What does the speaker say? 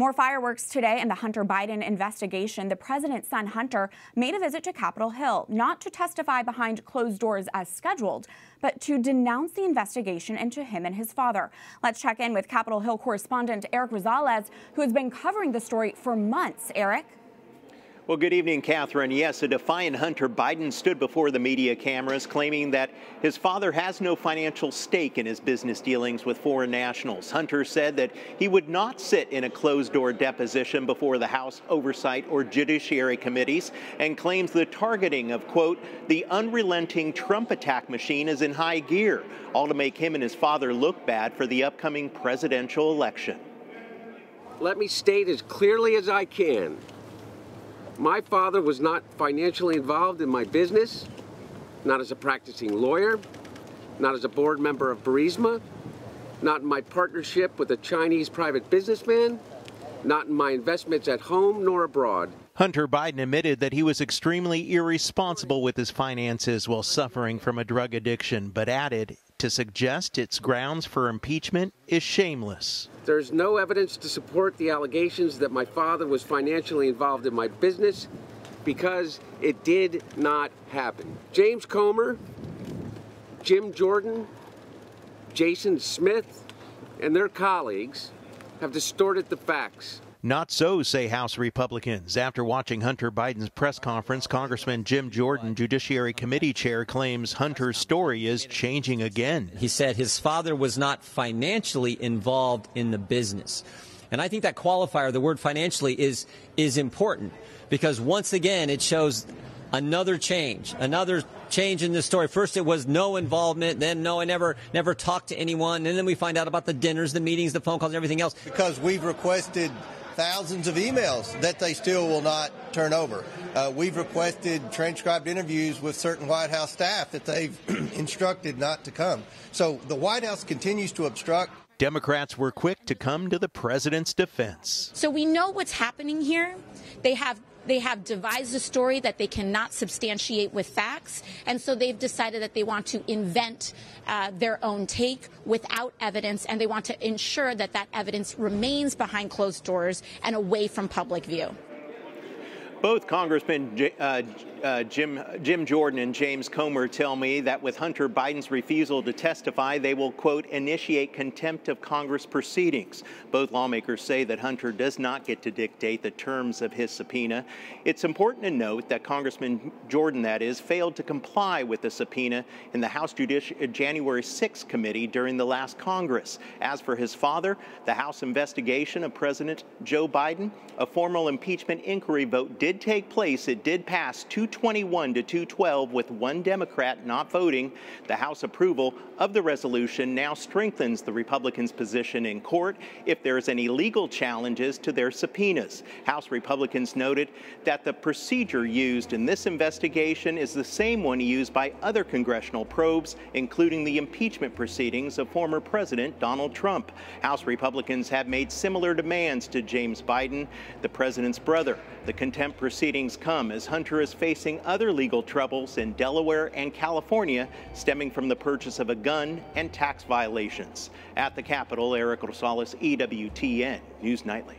More fireworks today in the Hunter Biden investigation. The president's son, Hunter, made a visit to Capitol Hill, not to testify behind closed doors as scheduled, but to denounce the investigation into him and his father. Let's check in with Capitol Hill correspondent Erik Rosales, who has been covering the story for months. Erik? Well, good evening, Catherine. Yes, a defiant Hunter Biden stood before the media cameras claiming that his father has no financial stake in his business dealings with foreign nationals. Hunter said that he would not sit in a closed-door deposition before the House Oversight or Judiciary committees and claims the targeting of, quote, the unrelenting Trump attack machine is in high gear, all to make him and his father look bad for the upcoming presidential election. Let me state as clearly as I can. My father was not financially involved in my business, not as a practicing lawyer, not as a board member of Burisma, not in my partnership with a Chinese private businessman, not in my investments at home nor abroad. Hunter Biden admitted that he was extremely irresponsible with his finances while suffering from a drug addiction, but added to suggest it's grounds for impeachment is shameless. There's no evidence to support the allegations that my father was financially involved in my business because it did not happen. James Comer, Jim Jordan, Jason Smith, and their colleagues have distorted the facts. Not so, say House Republicans. After watching Hunter Biden's press conference, Congressman Jim Jordan, Judiciary Committee Chair, claims Hunter's story is changing again. He said his father was not financially involved in the business. And I think that qualifier, the word financially, is important because once again it shows another change in this story. First it was no involvement, then no, I never talked to anyone, and then we find out about the dinners, the meetings, the phone calls, and everything else. Because we've requested thousands of emails that they still will not turn over. We've requested transcribed interviews with certain White House staff that they've instructed not to come. So the White House continues to obstruct. Democrats were quick to come to the president's defense. So we know what's happening here. They have devised a story that they cannot substantiate with facts, and so they've decided that they want to invent their own take without evidence, and they want to ensure that that evidence remains behind closed doors and away from public view. Both Congressmen Jim Jordan and James Comer tell me that with Hunter Biden's refusal to testify, they will, quote, initiate contempt of Congress proceedings. Both lawmakers say that Hunter does not get to dictate the terms of his subpoena. It's important to note that Congressman Jordan, that is, failed to comply with the subpoena in the House January 6th committee during the last Congress. As for his father, the House investigation of President Joe Biden, a formal impeachment inquiry vote did take place. It did pass 221 to 212 with one Democrat not voting. The House approval of the resolution now strengthens the Republicans' position in court if there's any legal challenges to their subpoenas. House Republicans noted that the procedure used in this investigation is the same one used by other congressional probes, including the impeachment proceedings of former President Donald Trump. House Republicans have made similar demands to James Biden, the president's brother. The contempt proceedings come as Hunter is facing other legal troubles in Delaware and California stemming from the purchase of a gun and tax violations. At the Capitol, Erik Rosales, EWTN News Nightly.